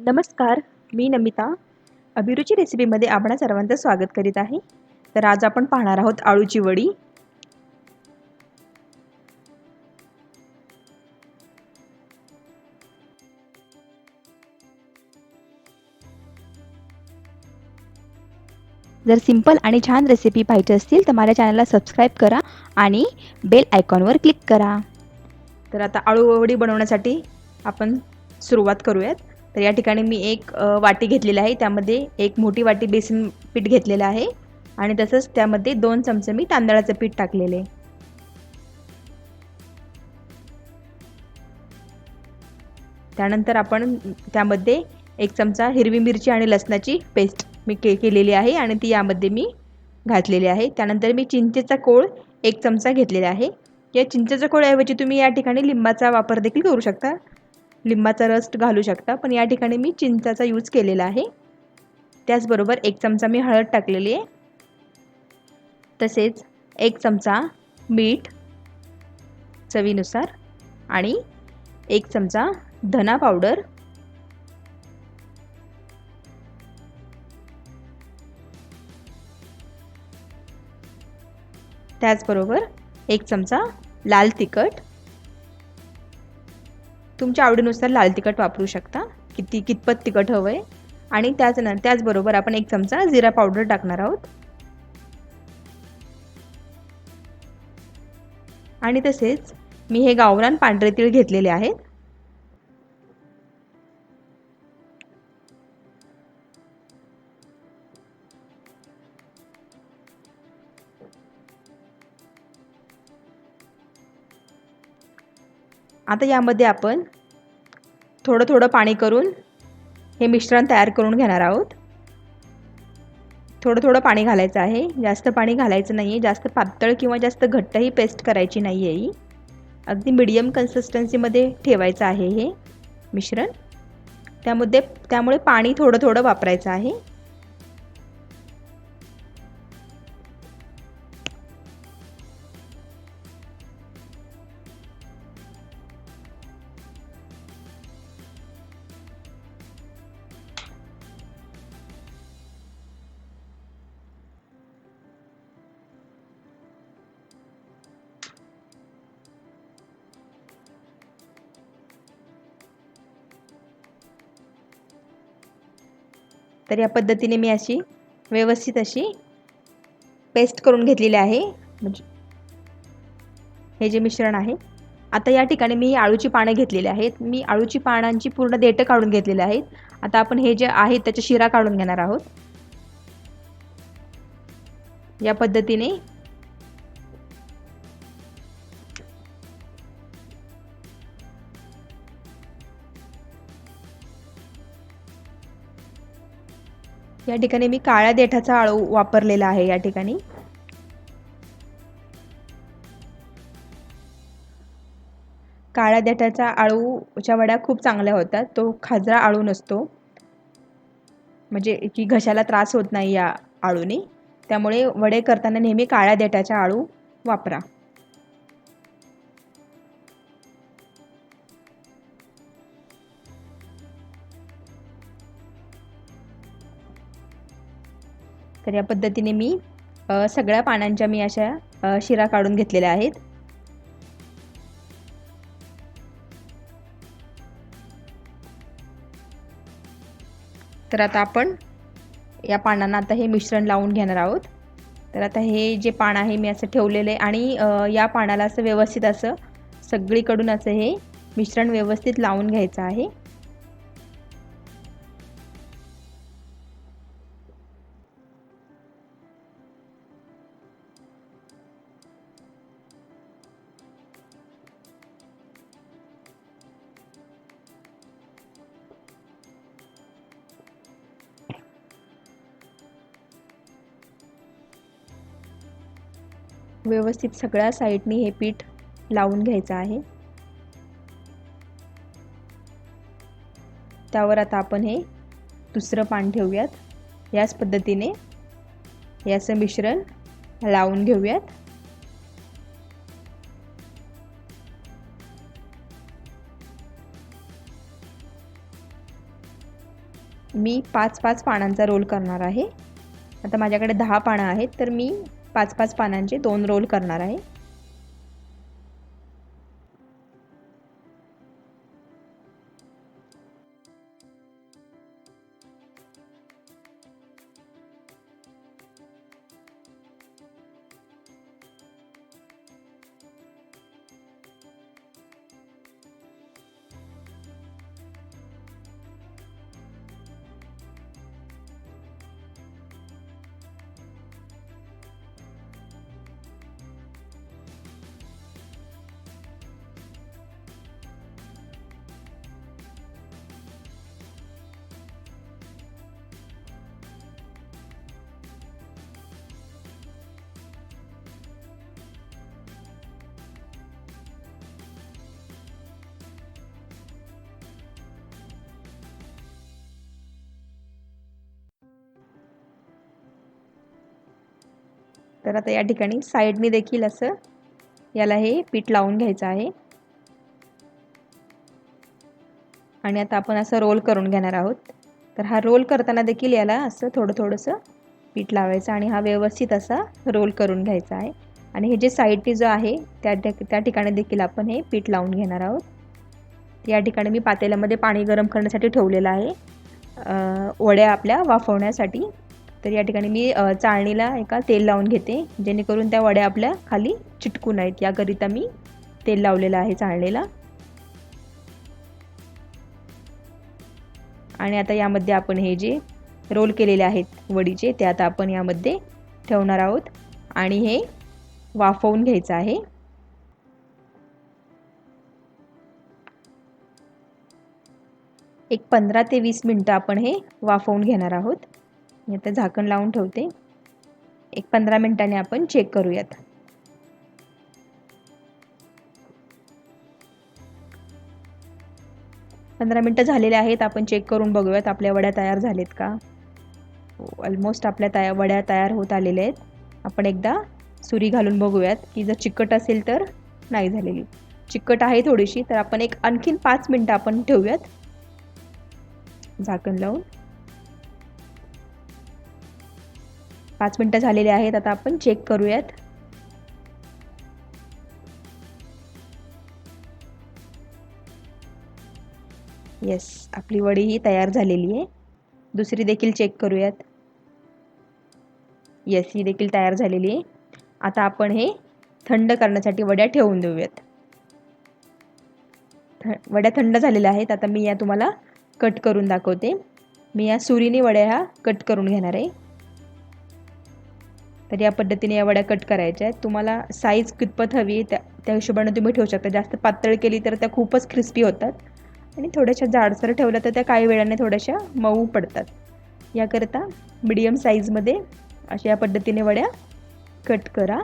नमस्कार, मी नमिता. अभिरुची रेसिपीमध्ये आपणा सर्वांचं स्वागत करीत आहे. तर आज आपण पाहणार आहोत आळूची वडी. जर सिंपल आणि छान रेसिपी पाहिजे असतील तर माझ्या चॅनलला सबस्क्राईब करा आणि बेल आयकॉनवर क्लिक करा. तर आता आळू वडी बनवण्यासाठी आपण सुरुवात करूयात. तर या ठिकाणी मी एक वाटी घेतलेली आहे. त्यामध्ये एक मोठी वाटी बेसन पीठ घेतलेलं आहे आणि तसंच त्यामध्ये 2 चमचे मी तांदळाचं पीठ टाकलेले आहे. त्यानंतर आपण त्यामध्ये 1 चमचा हिरवी मिरची आणि लसणाची पेस्ट मी केलेली आहे आणि ती यामध्ये मी घातलेली आहे. त्यानंतर मी चिंचेचा कोळ 1 चमचा घेतलेला आहे. या चिंचेच्या कोळाऐवजी तुम्ही या ठिकाणी लिंबाचा वापर देखील करू शकता. लिंबाचा रस घालू शकता, पण या ठिकाणी मी चिंचाचा यूज केलेला आहे. त्याचबरोबर 1 चमचा मी हळद टाकलेली आहे. तसेच 1 चमचा मीठ चवीनुसार आणि 1 चमचा धना पावडर, त्याचबरोबर 1 चमचा लाल तिखट. तुमच्या आवडीनुसार लाल तिखट वापरू शकता, कितपत तिखट हवंय. आणि त्याचबरोबर आपण 1 चमचा जिरा पावडर टाकणार आहोत. आणि तसेच मी हे गावरान पांढरे तीळ घेतलेले आहेत. आता यामध्ये आपण थोडं थोडं पाणी करून हे मिश्रण तयार करून घेणार आहोत. थोडं थोडं पाणी घालायचं आहे, जास्त पाणी घालायचं नाही आहे. जास्त पातळ किंवा जास्त घट्टही पेस्ट करायची नाही आहे. अगदी मीडियम कन्सिस्टन्सीमध्ये ठेवायचं आहे हे मिश्रण. त्यामुळे पाणी थोडं थोडं वापरायचं आहे. तर या पद्धतीने मी अशी व्यवस्थित अशी पेस्ट करून घेतलेली आहे. म्हणजे हे जे मिश्रण आहे. आता या ठिकाणी मी आळूची पानं घेतलेली आहेत. मी आळूची पानांची पूर्ण देठं काढून घेतलेली आहेत. आता आपण हे जे आहे त्याच्या शिरा काढून घेणार आहोत. या पद्धतीने या ठिकाणी मी काळ्या देठाचा आळू वापरलेला आहे. या ठिकाणी काळ्या देठाच्या आळूच्या वड्या खूप चांगल्या होतात. तो खाजरा आळू नसतो, म्हणजे की घशाला त्रास होत नाही या आळूने. त्यामुळे वडे करताना नेहमी काळ्या देठाचा आळू वापरा. तर या पद्धतीने मी सगळ्या पानांच्या मी अशा शिरा काढून घेतलेल्या आहेत. तर आता आपण या पानांना आता हे मिश्रण लावून घेणार आहोत. तर आता हे जे पान आहे मी असं ठेवलेलं आहे आणि या पानाला असं व्यवस्थित असं सगळीकडून असं हे मिश्रण व्यवस्थित लावून घ्यायचं आहे. व्यवस्थित सगळ्या साईडनी हे पीठ लावून घ्यायचं आहे. त्यावर आता आपण हे दुसरं पान ठेवूयात. याच पद्धतीने याचं मिश्रण लावून घेऊयात. मी 5-5 पानांचा रोल करणार आहे. आता माझ्याकडे 10 पानं आहेत, तर मी 5-5 पानांचे 2 रोल करणार आहे. तर आता या ठिकाणी साईडने देखील असं याला हे पीठ लावून घ्यायचं आहे. आणि आता आपण असं रोल करून घेणार आहोत. तर हा रोल करताना देखील याला असं थोडंसं पीठ लावायचं आणि हा व्यवस्थित असा रोल करून घ्यायचा आहे. आणि हे जे साईडने जो आहे त्या ठिकाणी देखील आपण हे पीठ लावून घेणार आहोत. या ठिकाणी मी पातेल्यामध्ये पाणी गरम करण्यासाठी ठेवलेलं आहे, वड्या आपल्या वाफवण्यासाठी. तर या ठिकाणी मी चाळणीला एका तेल लावून घेते, जेणेकरून त्या वड्या आपल्या खाली चिटकू नयेत, याकरिता मी तेल लावलेलं आहे चाळणीला. आणि आता यामध्ये आपण हे जे रोल केलेले आहेत वडीचे, ते आता आपण यामध्ये ठेवणार आहोत आणि हे वाफवून घ्यायचं आहे. एक 15 ते 20 मिनिटं आपण हे वाफवून घेणार आहोत. मी आता झाकण लावून ठेवते. एक 15 मिनिटांनी आपण चेक करूयात. पंधरा मिनिटं झालेले आहेत. आपण चेक करून बघूयात आपल्या वड्या तयार झालेत का. ऑलमोस्ट आपल्या वड्या तयार होत आलेल्या आहेत. आपण एकदा सुरी घालून बघूयात की जर चिकट असेल तर नाही झालेली. चिकट आहे थोडीशी, तर आपण आणखीन 5 मिनिटं आपण ठेवूयात झाकण लावून. 5 मिनिटं झालेले आहेत. आता आपण चेक करूयात. येस, आपली वडी ही तयार झालेली आहे. दुसरी देखील चेक करूयात. येस, ही देखील तयार झालेली आहे. आता आपण हे थंड करण्यासाठी वड्या ठेवून देऊयात. वड्या थंड झालेल्या आहेत. आता मी या तुम्हाला कट करून दाखवते. मी या सुरीने वड्या ह्या कट करून घेणार आहे. तर या पद्धतीने या वड्या कट करायच्या आहेत. तुम्हाला साईज कितपत हवी त्या हिशोबाने तुम्ही ठेवू शकता. जास्त पातळ केली तर त्या खूपच क्रिस्पी होतात आणि थोड्याशा जाडसर ठेवल्या तर त्या काही वेळाने थोड्याशा मऊ पडतात. याकरिता मीडियम साईजमध्ये अशा या पद्धतीने वड्या कट करा.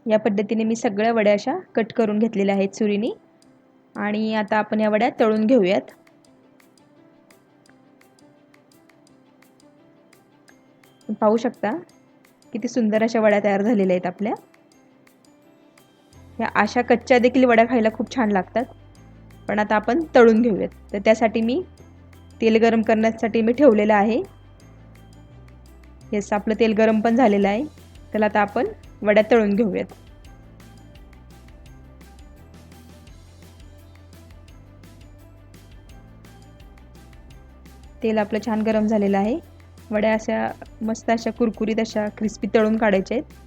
या पद्धतीने मी सगळ्या वड्या अशा कट करून घेतलेल्या आहेत सुरीने. आणि आता आपण या वड्या तळून घेऊयात. पाहू शकता किती सुंदर अशा वड्या तयार झालेल्या आहेत आपल्या. या अशा कच्च्या देखील वड्या खायला खूप छान लागतात. पण आता आपण तळून घेऊयात. तर त्यासाठी मी तेल गरम करण्यासाठी मी ठेवलेलं आहे. येस, आपलं तेल गरम पण झालेलं आहे. त्याला आता आपण वड्या तळून घेऊयात. तेल आपलं छान गरम झालेलं आहे. वड्या अशा मस्त अशा कुरकुरीत अशा क्रिस्पी तळून काढायच्या आहेत.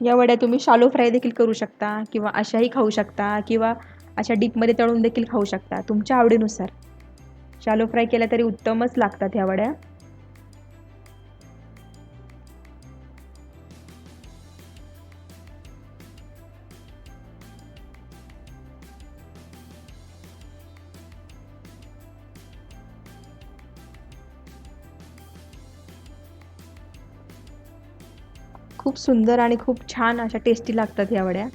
या वड्या तुम्ही शालो फ्राय देखील करू शकता किंवा अशाही खाऊ शकता किंवा अशा डीपमध्ये तळून देखील खाऊ शकता, तुमच्या आवडीनुसार. शालो फ्राय केल्या तरी उत्तमच लागतात ह्या वड्या. खूप सुंदर आणि खूप छान अशा टेस्टी लागतात ह्या वड्या.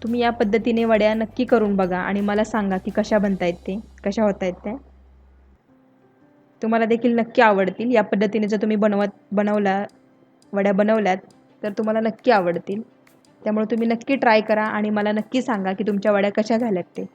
तुम्ही या पद्धतीने वड्या नक्की करून बघा आणि मला सांगा की कशा बनतायत ते, कशा होत आहेत त्या. तुम्हाला देखील नक्की आवडतील. या पद्धतीने जर तुम्ही वड्या बनवल्यात तर तुम्हाला नक्की आवडतील. त्यामुळे तुम्ही नक्की ट्राय करा आणि मला नक्की सांगा की तुमच्या वड्या कशा झाल्यात ते.